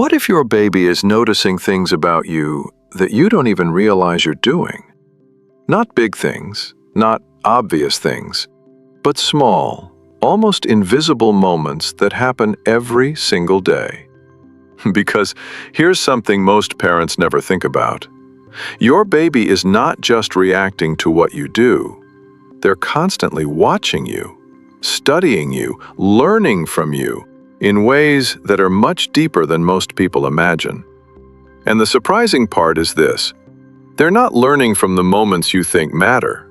What if your baby is noticing things about you that you don't even realize you're doing? Not big things, not obvious things, but small, almost invisible moments that happen every single day. Because here's something most parents never think about. Your baby is not just reacting to what you do. They're constantly watching you, studying you, learning from you in ways that are much deeper than most people imagine. And the surprising part is this: they're not learning from the moments you think matter.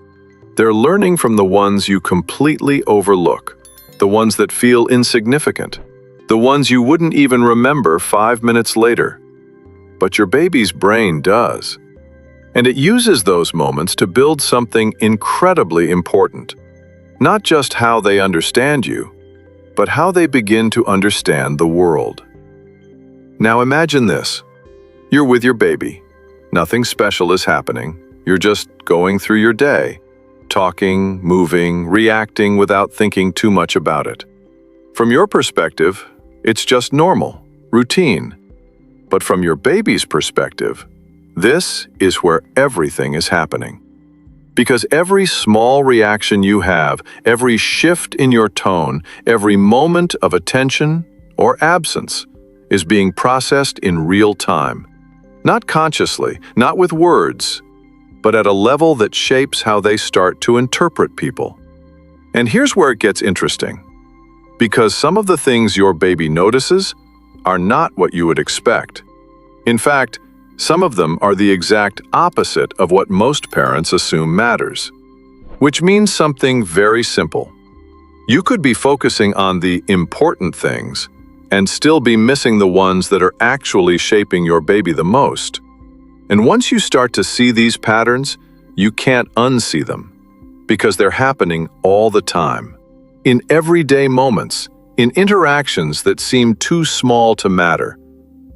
They're learning from the ones you completely overlook, the ones that feel insignificant, the ones you wouldn't even remember 5 minutes later. But your baby's brain does. And it uses those moments to build something incredibly important. Not just how they understand you, but how they begin to understand the world. Now imagine this. You're with your baby. Nothing special is happening. You're just going through your day, talking, moving, reacting without thinking too much about it. From your perspective, it's just normal, routine. But from your baby's perspective, this is where everything is happening. Because every small reaction you have, every shift in your tone, every moment of attention or absence is being processed in real time. Not consciously, not with words, but at a level that shapes how they start to interpret people. And here's where it gets interesting. Because some of the things your baby notices are not what you would expect. In fact, some of them are the exact opposite of what most parents assume matters. Which means something very simple. You could be focusing on the important things and still be missing the ones that are actually shaping your baby the most. And once you start to see these patterns, you can't unsee them, because they're happening all the time. In everyday moments, in interactions that seem too small to matter.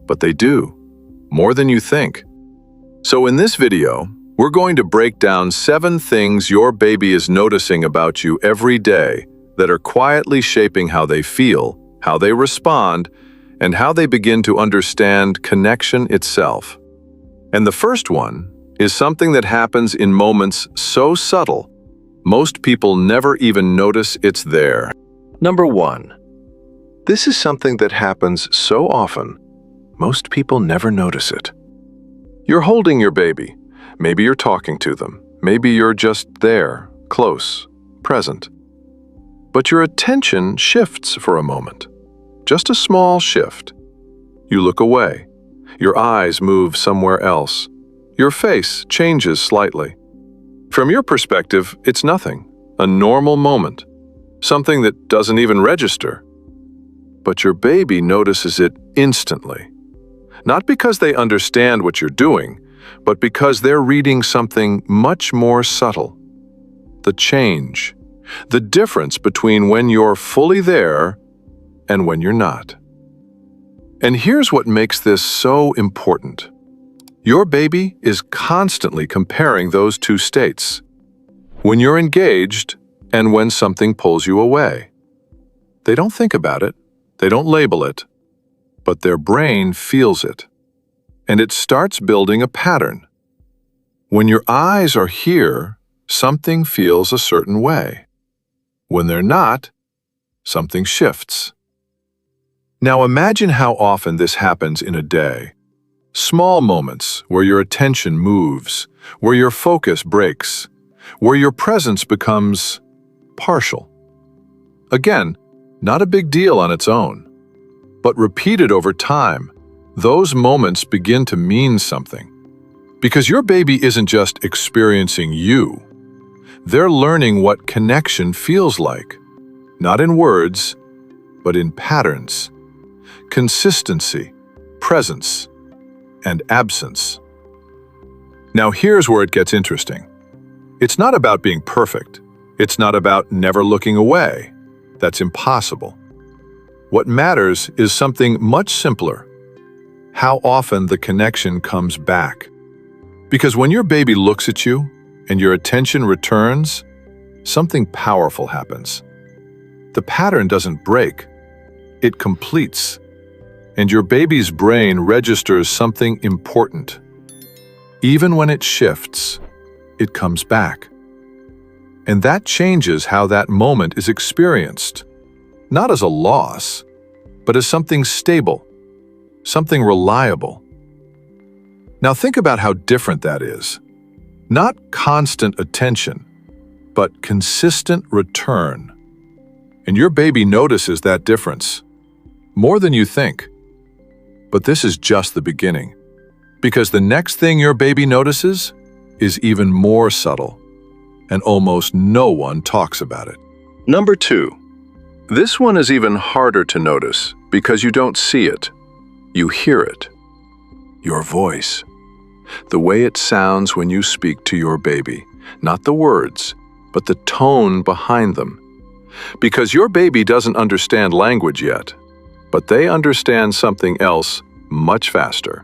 But they do. More than you think. So in this video, we're going to break down 7 things your baby is noticing about you every day that are quietly shaping how they feel, how they respond, and how they begin to understand connection itself. And the first one is something that happens in moments so subtle, most people never even notice it's there. Number 1. This is something that happens so often, most people never notice it. You're holding your baby. Maybe you're talking to them. Maybe you're just there, close, present. But your attention shifts for a moment. Just a small shift. You look away. Your eyes move somewhere else. Your face changes slightly. From your perspective, it's nothing. A normal moment. Something that doesn't even register. But your baby notices it instantly. Not because they understand what you're doing, but because they're reading something much more subtle. The change. The difference between when you're fully there and when you're not. And here's what makes this so important. Your baby is constantly comparing those two states. When you're engaged and when something pulls you away. They don't think about it. They don't label it. But their brain feels it. And it starts building a pattern. When your eyes are here, something feels a certain way. When they're not, something shifts. Now imagine how often this happens in a day. Small moments where your attention moves, where your focus breaks, where your presence becomes partial. Again, not a big deal on its own. But repeated over time, those moments begin to mean something. Because your baby isn't just experiencing you. They're learning what connection feels like. Not in words, but in patterns. Consistency, presence, and absence. Now here's where it gets interesting. It's not about being perfect. It's not about never looking away. That's impossible. What matters is something much simpler. How often the connection comes back. Because when your baby looks at you and your attention returns, something powerful happens. The pattern doesn't break. It completes. and your baby's brain registers something important. Even when it shifts, it comes back. And that changes how that moment is experienced, not as a loss, but as something stable, something reliable. Now think about how different that is. Not constant attention, but consistent return. And your baby notices that difference, more than you think. But this is just the beginning, because the next thing your baby notices is even more subtle, and almost no one talks about it. Number 2. This one is even harder to notice because you don't see it. You hear it. Your voice. The way it sounds when you speak to your baby. Not the words, but the tone behind them. Because your baby doesn't understand language yet, but they understand something else much faster.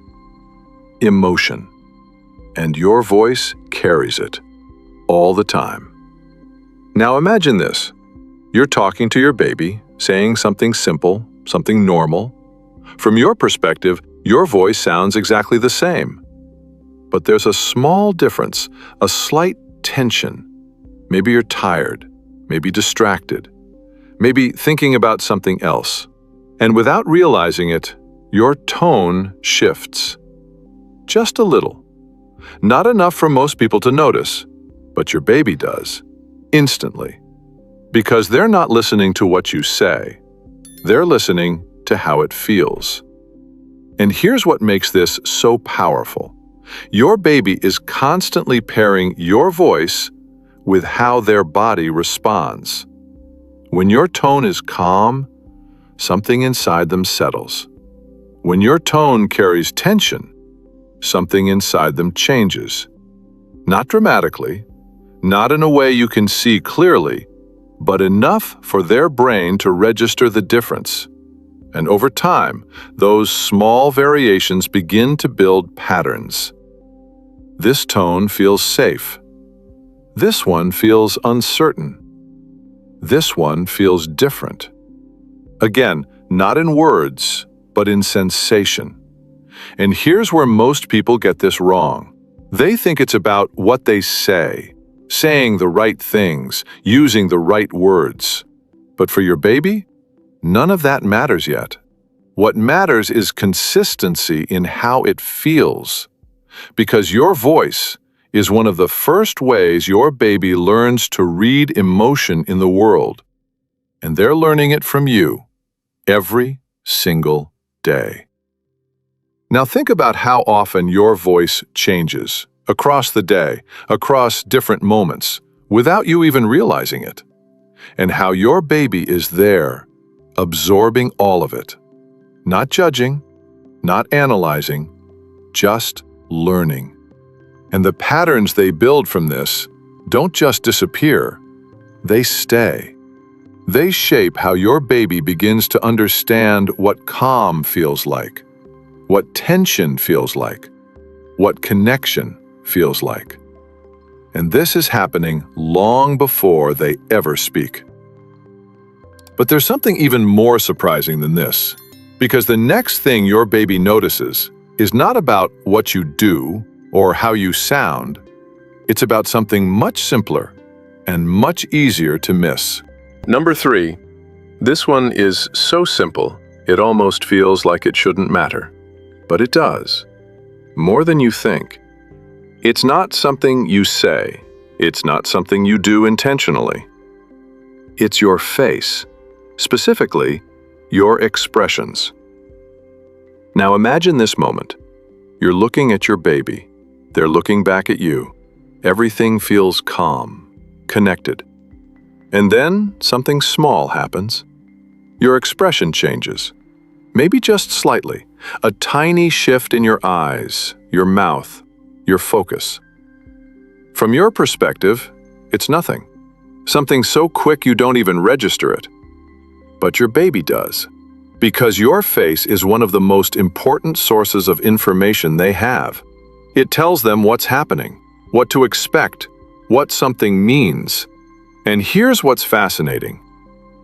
Emotion. And your voice carries it. All the time. Now imagine this. You're talking to your baby, saying something simple, something normal. From your perspective, your voice sounds exactly the same. But there's a small difference, a slight tension. Maybe you're tired, maybe distracted, maybe thinking about something else. And without realizing it, your tone shifts. Just a little. Not enough for most people to notice, but your baby does, instantly. Because they're not listening to what you say. They're listening to how it feels. And here's what makes this so powerful. Your baby is constantly pairing your voice with how their body responds. When your tone is calm, something inside them settles. When your tone carries tension, something inside them changes. Not dramatically, not in a way you can see clearly, but enough for their brain to register the difference. And over time, those small variations begin to build patterns. This tone feels safe. This one feels uncertain. This one feels different. Again, not in words, but in sensation. And here's where most people get this wrong. They think it's about what they say, saying the right things, using the right words. But for your baby, none of that matters yet. What matters is consistency in how it feels. Because your voice is one of the first ways your baby learns to read emotion in the world. And they're learning it from you every single day. Now think about how often your voice changes across the day, across different moments, without you even realizing it. And how your baby is there, absorbing all of it. Not judging, not analyzing, just learning. And the patterns they build from this don't just disappear, they stay. They shape how your baby begins to understand what calm feels like, what tension feels like, what connection feels like. And this is happening long before they ever speak. But there's something even more surprising than this, because the next thing your baby notices is not about what you do or how you sound. It's about something much simpler and much easier to miss. Number 3. This one is so simple, it almost feels like it shouldn't matter. But it does. More than you think. It's not something you say. It's not something you do intentionally. It's your face. Specifically, your expressions. Now imagine this moment. You're looking at your baby. They're looking back at you. Everything feels calm, connected. And then something small happens. Your expression changes. Maybe just slightly. A tiny shift in your eyes, your mouth, your focus. From your perspective, it's nothing. Something so quick you don't even register it. But your baby does. Because your face is one of the most important sources of information they have. It tells them what's happening, what to expect, what something means. And here's what's fascinating.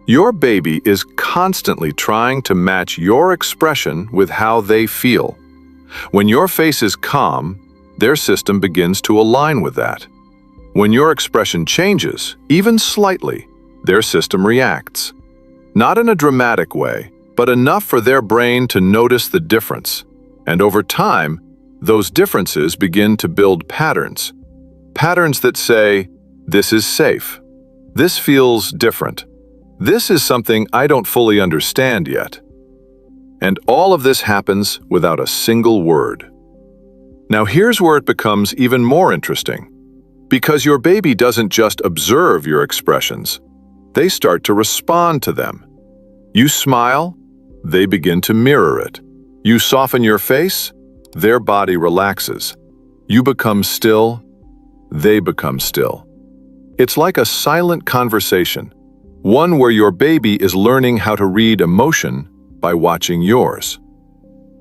Your baby is constantly trying to match your expression with how they feel. When your face is calm, their system begins to align with that. When your expression changes, even slightly, their system reacts. Not in a dramatic way, but enough for their brain to notice the difference. And over time, those differences begin to build patterns. Patterns that say, "This is safe. This feels different. This is something I don't fully understand yet." And all of this happens without a single word. Now here's where it becomes even more interesting. Because your baby doesn't just observe your expressions, they start to respond to them. You smile, they begin to mirror it. You soften your face, their body relaxes. You become still, they become still. It's like a silent conversation, one where your baby is learning how to read emotion by watching yours.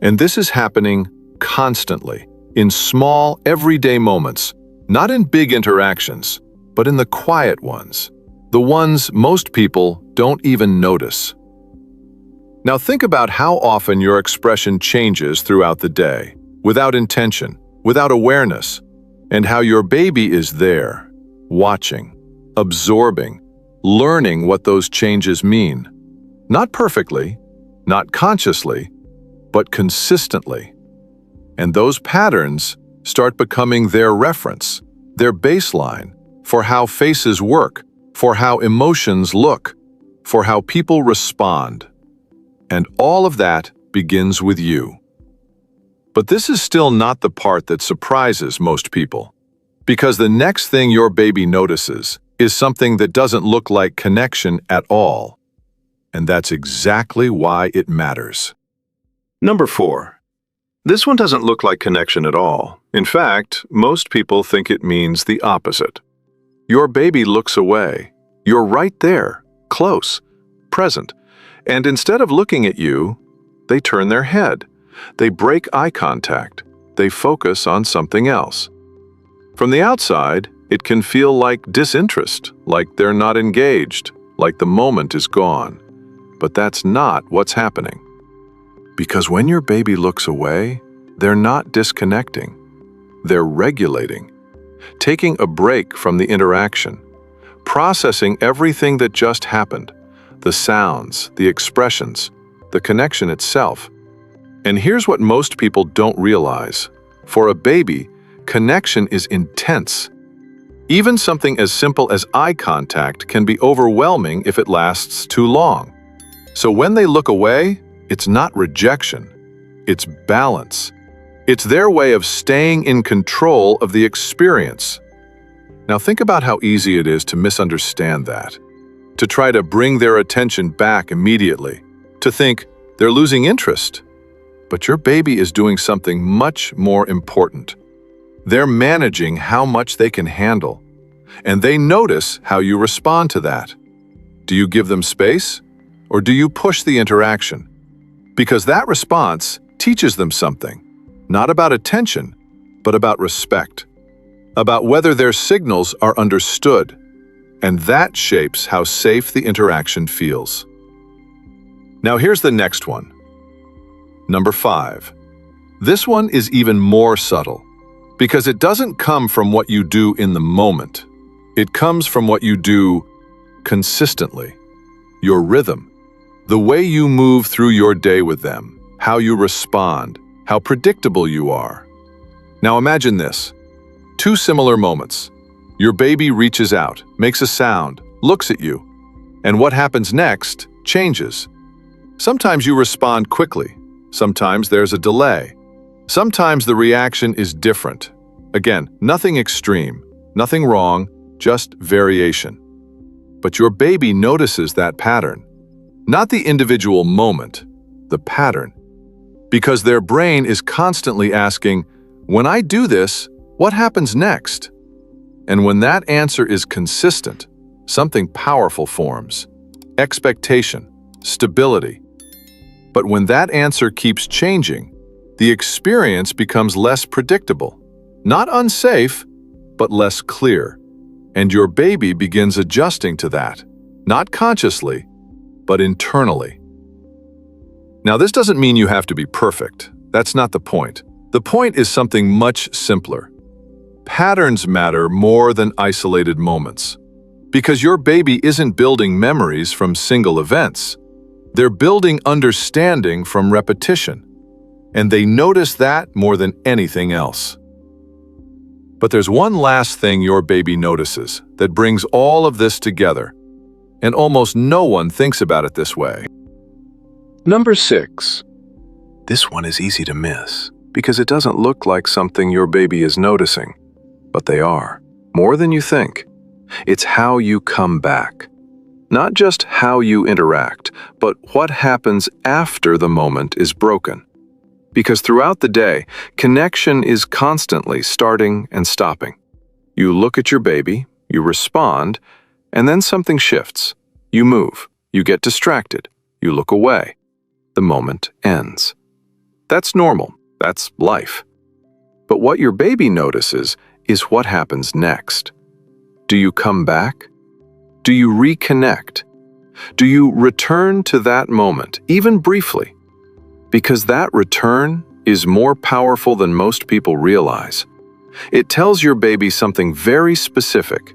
And this is happening constantly, in small, everyday moments, not in big interactions, but in the quiet ones, the ones most people don't even notice. Now think about how often your expression changes throughout the day, without intention, without awareness, and how your baby is there, watching, absorbing, learning what those changes mean. Not perfectly, not consciously, but consistently. And those patterns start becoming their reference, their baseline, for how faces work, for how emotions look, for how people respond. And all of that begins with you. But this is still not the part that surprises most people. Because the next thing your baby notices is something that doesn't look like connection at all. And that's exactly why it matters. Number 4. This one doesn't look like connection at all. In fact, most people think it means the opposite. Your baby looks away. You're right there, close, present. And instead of looking at you, they turn their head. They break eye contact. They focus on something else. From the outside, it can feel like disinterest, like they're not engaged, like the moment is gone. But that's not what's happening. Because when your baby looks away, they're not disconnecting. They're regulating, taking a break from the interaction, processing everything that just happened, the sounds, the expressions, the connection itself. And here's what most people don't realize. For a baby, connection is intense. Even something as simple as eye contact can be overwhelming if it lasts too long. So when they look away, it's not rejection, it's balance. It's their way of staying in control of the experience. Now think about how easy it is to misunderstand that, to try to bring their attention back immediately, to think they're losing interest. But your baby is doing something much more important. They're managing how much they can handle, and they notice how you respond to that. Do you give them space, or do you push the interaction? Because that response teaches them something, not about attention, but about respect, about whether their signals are understood, and that shapes how safe the interaction feels. Now here's the next one. Number 5. This one is even more subtle, because it doesn't come from what you do in the moment. It comes from what you do consistently. Your rhythm, the way you move through your day with them, how you respond, how predictable you are. Now imagine this. 2 similar moments. Your baby reaches out, makes a sound, looks at you, and what happens next changes. Sometimes you respond quickly. Sometimes there's a delay. Sometimes the reaction is different. Again, nothing extreme, nothing wrong, just variation. But your baby notices that pattern. Not the individual moment, the pattern. Because their brain is constantly asking, when I do this, what happens next? And when that answer is consistent, something powerful forms. Expectation, stability. But when that answer keeps changing, the experience becomes less predictable. Not unsafe, but less clear. And your baby begins adjusting to that. Not consciously, but internally. Now, this doesn't mean you have to be perfect. That's not the point. The point is something much simpler. Patterns matter more than isolated moments. Because your baby isn't building memories from single events. They're building understanding from repetition. And they notice that more than anything else. But there's one last thing your baby notices that brings all of this together. And almost no one thinks about it this way. Number 6. This one is easy to miss because it doesn't look like something your baby is noticing. But they are, more than you think. It's how you come back. Not just how you interact, but what happens after the moment is broken. Because throughout the day, connection is constantly starting and stopping. You look at your baby, you respond, and then something shifts. You move, you get distracted, you look away. The moment ends. That's normal, that's life. But what your baby notices is what happens next. Do you come back? Do you reconnect? Do you return to that moment, even briefly? Because that return is more powerful than most people realize. It tells your baby something very specific.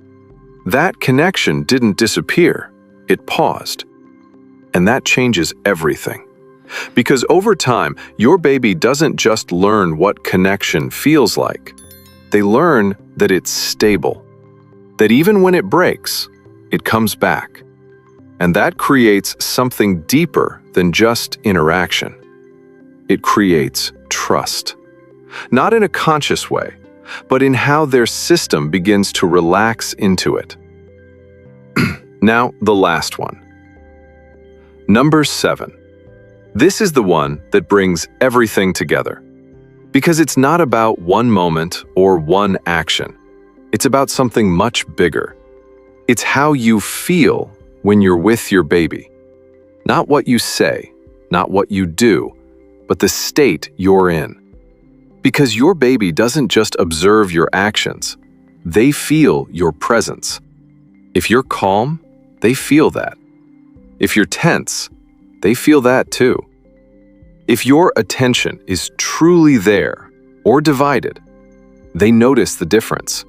That connection didn't disappear, it paused. And that changes everything. Because over time, your baby doesn't just learn what connection feels like. They learn that it's stable. That even when it breaks, it comes back. And that creates something deeper than just interaction. It creates trust. Not in a conscious way, but in how their system begins to relax into it. Now, the last one. Number 7. This is the one that brings everything together. Because it's not about one moment or one action. It's about something much bigger. It's how you feel when you're with your baby. Not what you say, not what you do, but the state you're in. Because your baby doesn't just observe your actions, they feel your presence. If you're calm, they feel that. If you're tense, they feel that too. If your attention is truly there or divided, they notice the difference.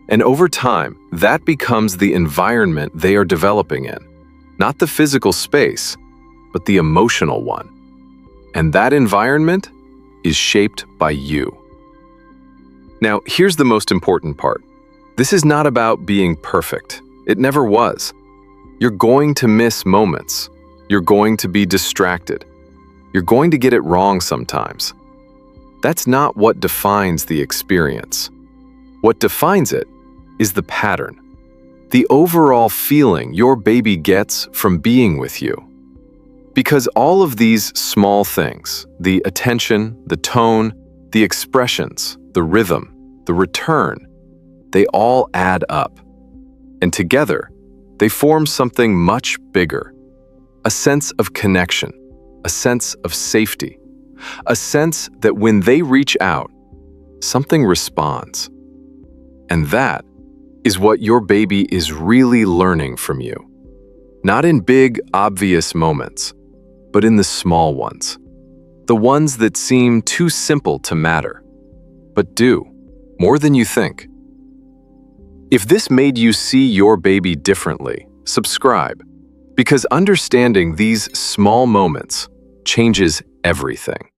And over time, that becomes the environment they are developing in. Not the physical space, but the emotional one. And that environment is shaped by you. Now, here's the most important part. This is not about being perfect. It never was. You're going to miss moments. You're going to be distracted. You're going to get it wrong sometimes. That's not what defines the experience. What defines it is the pattern, the overall feeling your baby gets from being with you. Because all of these small things, the attention, the tone, the expressions, the rhythm, the return, they all add up. And together, they form something much bigger. A sense of connection, a sense of safety, a sense that when they reach out, something responds. And that is what your baby is really learning from you. Not in big, obvious moments, but in the small ones. The ones that seem too simple to matter, but do, more than you think. If this made you see your baby differently, subscribe, because understanding these small moments changes everything.